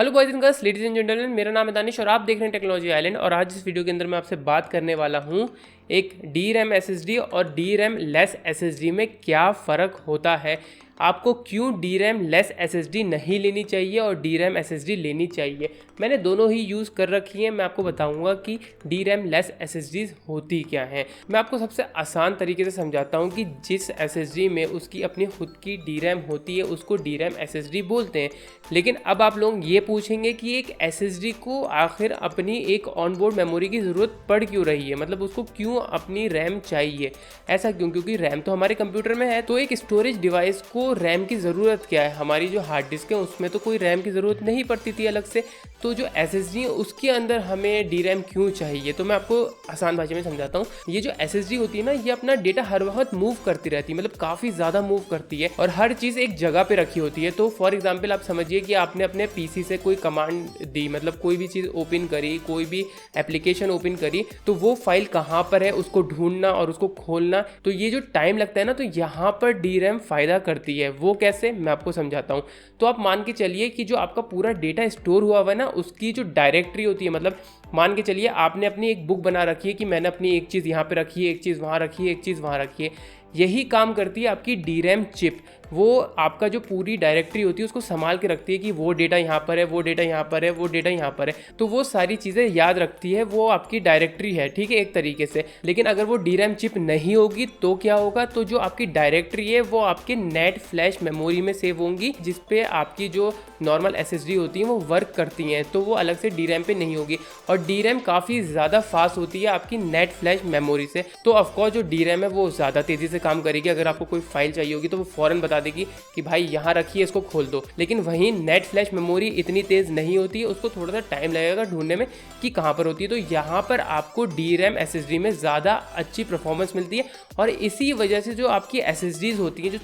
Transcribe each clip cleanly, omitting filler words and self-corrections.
Hello boys and girls, ladies and gentleman, मेरा नाम है दानिश और आप देख रहे हैं टेक्नोलॉजी आइलैंड। और आज इस वीडियो के अंदर मैं आपसे बात करने वाला हूं एक डी रैम एस और डी रैम लेस एस में क्या फ़र्क होता है, आपको क्यों डी रैम लेस एस नहीं लेनी चाहिए और डी रैम एस लेनी चाहिए। मैंने दोनों ही यूज़ कर रखी हैं। मैं आपको बताऊंगा कि डी रैम लेस एस होती क्या हैं। मैं आपको सबसे आसान तरीके से समझाता हूं कि जिस एस में उसकी अपनी खुद की डी रैम होती है उसको डी रैम एस बोलते हैं। लेकिन अब आप लोग ये पूछेंगे कि एक एस को आखिर अपनी एक ऑनबोर्ड मेमोरी की ज़रूरत पड़ क्यों रही है, मतलब उसको क्यों अपनी रैम चाहिए। ऐसा क्यों? क्योंकि रैम तो हमारे कंप्यूटर में है, तो एक स्टोरेज डिवाइस को रैम की ज़रूरत क्या है। हमारी जो हार्ड डिस्क है उसमें तो कोई रैम की ज़रूरत नहीं पड़ती थी अलग से, तो जो एस है उसके अंदर हमें डी रैम क्यों चाहिए। तो मैं आपको आसान भाषा में समझाता हूँ। ये जो एस होती है ना, ये अपना डेटा हर वक्त मूव करती रहती है, मतलब काफ़ी ज़्यादा मूव करती है और हर चीज़ एक जगह पे रखी होती है। तो फॉर एग्जाम्पल आप समझिए कि आपने अपने पीसी से कोई कमांड दी, मतलब कोई भी चीज़ ओपन करी, कोई भी एप्लीकेशन ओपन करी, तो वो फाइल कहाँ पर है उसको ढूंढना और उसको खोलना, तो ये जो टाइम लगता है ना, तो यहाँ पर डी रैम फ़ायदा करती है। वो कैसे, मैं आपको समझाता हूँ। तो आप मान के चलिए कि जो आपका पूरा डेटा स्टोर हुआ हुआ है ना, उसकी जो डायरेक्टरी होती है, मतलब मान के चलिए आपने अपनी एक बुक बना रखी है कि मैंने अपनी एक चीज़ यहाँ पे रखी है, एक चीज़ वहाँ रखी है, एक चीज़ वहाँ रखी है। यही काम करती है आपकी डी रैम चिप। वो आपका जो पूरी डायरेक्टरी होती है उसको संभाल के रखती है कि वो डेटा यहाँ पर है, वो डेटा यहाँ पर है, वो डेटा यहाँ पर है। तो वो सारी चीज़ें याद रखती है, वो आपकी डायरेक्टरी है, ठीक है, एक तरीके से। लेकिन अगर वो डी रैम चिप नहीं होगी तो क्या होगा, तो जो आपकी डायरेक्टरी है वो आपके नेट फ्लैश मेमोरी में सेव होंगी, जिसपे आपकी जो नॉर्मल एस होती है वो वर्क करती हैं, तो वो अलग से डी रैम पे नहीं होगी। और डी रैम काफ़ी ज़्यादा फास्ट होती है आपकी नेट फ्लैश मेमोरी से, तो ऑफकोर्स जो डी रैम है वो ज़्यादा तेज़ी से काम करेगी। अगर आपको कोई फाइल चाहिए होगी तो वो फ़ौरन बता देगी कि भाई यहाँ रखिए, इसको खोल दो। लेकिन वहीं नेट फ्लैश मेमोरी इतनी तेज़ नहीं होती है, उसको थोड़ा सा टाइम लगेगा ढूंढने में कि कहाँ पर होती है। तो यहाँ पर आपको डी रैम एस में ज़्यादा अच्छी परफॉर्मेंस मिलती है। और इसी वजह से जो आपकी एस होती हैं, जो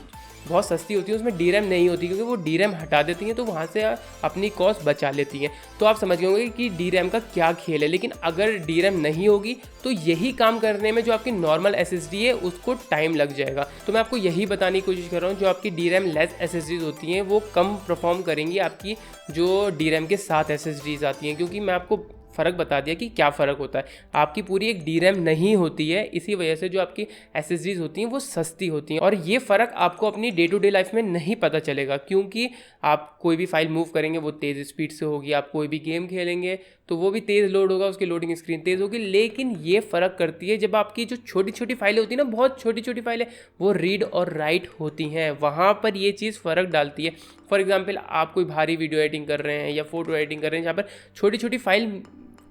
बहुत सस्ती होती है, उसमें डी रैम नहीं होती, क्योंकि वो डी रैम हटा देती हैं, तो वहाँ से अपनी कॉस्ट बचा लेती हैं। तो आप समझ गए होंगे कि डी रैम का क्या खेल है। लेकिन अगर डी रैम नहीं होगी तो यही काम करने में जो आपकी नॉर्मल एस है उसको टाइम लग जाएगा। तो मैं आपको यही बताने की कोशिश कर रहा हूँ, जो आपकी डी रैम लेस एस होती हैं वो कम परफॉर्म करेंगी आपकी जो डी रैम के साथ एस आती हैं। क्योंकि मैं आपको फ़र्क बता दिया कि क्या फ़र्क होता है। आपकी पूरी एक डी रैम नहीं होती है, इसी वजह से जो आपकी एस होती हैं वो सस्ती होती हैं। और ये फ़र्क आपको अपनी डे टू डे लाइफ में नहीं पता चलेगा, क्योंकि आप कोई भी फाइल मूव करेंगे वो तेज़ स्पीड से होगी, आप कोई भी गेम खेलेंगे तो वो भी तेज़ लोड होगा, उसकी लोडिंग स्क्रीन तेज़ होगी। लेकिन ये फ़र्क करती है जब आपकी जो छोटी छोटी फाइलें होती हैं ना, बहुत छोटी छोटी फाइलें, वो रीड और राइट होती हैं, वहाँ पर ये चीज़ फ़र्क डालती है। फॉर एग्जाम्पल आप कोई भारी वीडियो एडिटिंग कर रहे हैं या फोटो एडिटिंग कर रहे हैं, जहाँ पर छोटी छोटी फाइल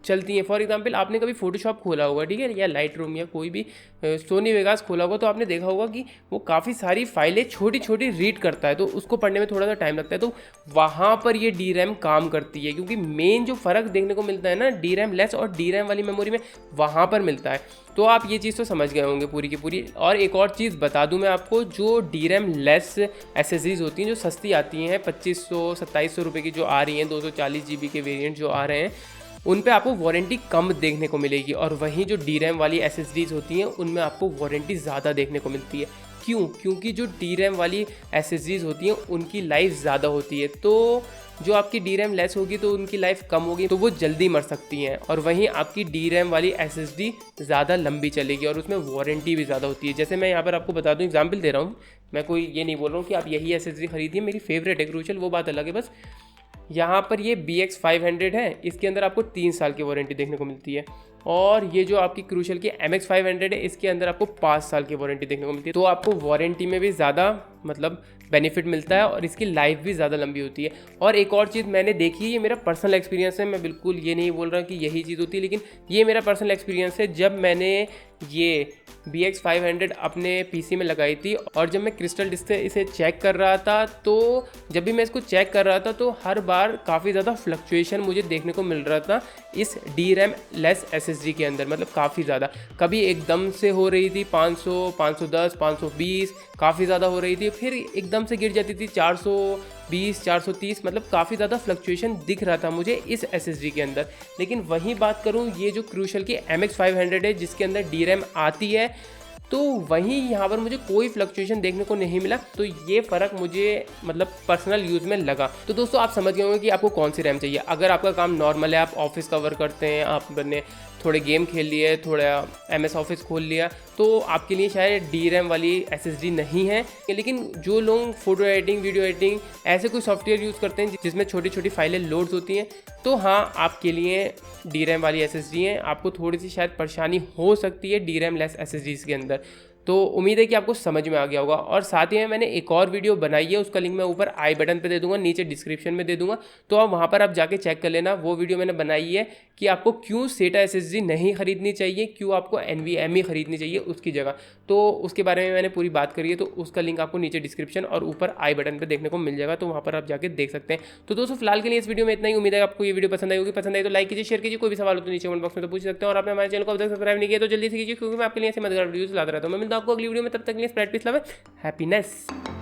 चलती हैं। फॉर एग्जांपल आपने कभी फोटोशॉप खोला होगा, ठीक है, या लाइट रूम या कोई भी सोनी वेगास खोला होगा, तो आपने देखा होगा कि वो काफ़ी सारी फाइलें छोटी छोटी रीड करता है, तो उसको पढ़ने में थोड़ा सा टाइम लगता है। तो वहाँ पर ये डी रैम काम करती है, क्योंकि मेन जो फ़र्क देखने को मिलता है ना डी रैम लेस और डी रैम वाली मेमोरी में, वहाँ पर मिलता है। तो आप ये चीज़ तो समझ गए होंगे पूरी की पूरी। और एक और चीज़ बता दूं मैं आपको, जो डी रैम लेस एसेसरीज होती हैं जो सस्ती आती हैं, 2500-2700 रुपये की जो आ रही हैं, 240 GB के वेरिएंट जो आ रहे हैं, उन पे आपको वारंटी कम देखने को मिलेगी। और वहीं जो डी रैम वाली एसेसरीज होती हैं उनमें आपको वारंटी ज़्यादा देखने को मिलती है। क्यों? क्योंकि जो डी रैम वाली एसेसरीज होती हैं उनकी लाइफ ज़्यादा होती है, तो जो आपकी डी रैम लेस होगी तो उनकी लाइफ कम होगी, तो वो जल्दी मर सकती हैं। और वहीं आपकी डी रैम वाली एसएसडी ज़्यादा लंबी चलेगी और उसमें वारंटी भी ज़्यादा होती है। जैसे मैं यहाँ पर आपको बता दूँ, एग्जाम्पल दे रहा हूँ, मैं कोई ये नहीं बोल रहा हूँ कि आप यही एसएसडी खरीदिए, मेरी फेवरेट है क्रूशल, वो बात अलग है। बस यहाँ पर ये BX500 है, इसके अंदर आपको 3 साल की वारंटी देखने को मिलती है। और ये जो आपकी क्रूशल की MX500 है, इसके अंदर आपको 5 साल की वारंटी देखने को मिलती है। तो आपको वारंटी में भी ज़्यादा मतलब बेनिफिट मिलता है और इसकी लाइफ भी ज़्यादा लंबी होती है। और एक और चीज़ मैंने देखी है, ये मेरा पर्सनल एक्सपीरियंस है, मैं बिल्कुल ये नहीं बोल रहा कि यही चीज़ होती है, लेकिन ये मेरा पर्सनल एक्सपीरियंस है। जब मैंने ये BX500 अपने PC में लगाई थी और जब मैं क्रिस्टल डिस्क से इसे चेक कर रहा था, तो जब भी मैं इसको चेक कर रहा था तो हर बार काफ़ी ज़्यादा फ्लक्चुएशन मुझे देखने को मिल रहा था इस डी रैम लेस SSD के अंदर, मतलब काफ़ी ज़्यादा। कभी एकदम से हो रही थी 500, 510, 520, काफ़ी ज़्यादा हो रही थी, फिर एकदम से गिर जाती थी 420, 430, मतलब काफ़ी ज़्यादा फ्लक्चुएशन दिख रहा था मुझे इस SSD के अंदर। लेकिन वहीं बात करूँ, ये जो क्रूशल की MX500 है जिसके अंदर डी रैम आती है, तो वहीं यहाँ पर मुझे कोई फ्लक्चुएशन देखने को नहीं मिला। तो ये फ़र्क मुझे मतलब पर्सनल यूज़ में लगा। तो दोस्तों आप समझ गए होंगे कि आपको कौन सी रैम चाहिए। अगर आपका काम नॉर्मल है, आप ऑफिस कवर करते हैं, आपने थोड़े गेम खेल लिए, थोड़ा MS ऑफिस खोल लिया, तो आपके लिए शायद DRAM वाली SSD नहीं है। लेकिन जो लोग फोटो एडिटिंग, वीडियो एडिटिंग, ऐसे कोई सॉफ्टवेयर यूज़ करते हैं जिसमें छोटी छोटी फाइलें लोड्स होती हैं, तो हाँ, आपके लिए DRAM वाली SSD है। आपको थोड़ी सी शायद परेशानी हो सकती है DRAM लेस SSDs के अंदर। तो उम्मीद है कि आपको समझ में आ गया होगा। और साथ ही में मैंने एक और वीडियो बनाई है, उसका लिंक मैं ऊपर आई बटन पे दे दूंगा, नीचे डिस्क्रिप्शन में दे दूंगा, तो आप वहाँ पर आप जाके चेक कर लेना। वो वीडियो मैंने बनाई है कि आपको क्यों SATA SSD नहीं खरीदनी चाहिए, क्यों आपको NVMe खरीदनी चाहिए उसकी जगह। तो उसके बारे में मैंने पूरी बात करी है, तो उसका लिंक आपको नीचे डिस्क्रिप्शन और ऊपर आई बटन पर देखने को मिल जाएगा, तो वहाँ पर आप जाके देख सकते हैं। तो दोस्तों फिलहाल के लिए इस वीडियो में इतना ही। उम्मीद है आपको ये वीडियो पसंद आई होगी। पसंद आई तो लाइक कीजिए, शेयर कीजिए। कोई भी सवाल हो तो नीचे कमेंट बॉक्स में तो पूछ सकते हैं। और आपने हमारे चैनल को अब तक सब्सक्राइब नहीं किया तो जल्दी से कीजिए, क्योंकि मैं आपके लिए ऐसे मददगार वीडियोस लाता रहता हूँ। मैं मिलता हूँ आपको अगली वीडियो में, तब तक के लिए स्प्रेड पीस लव हैप्पीनेस।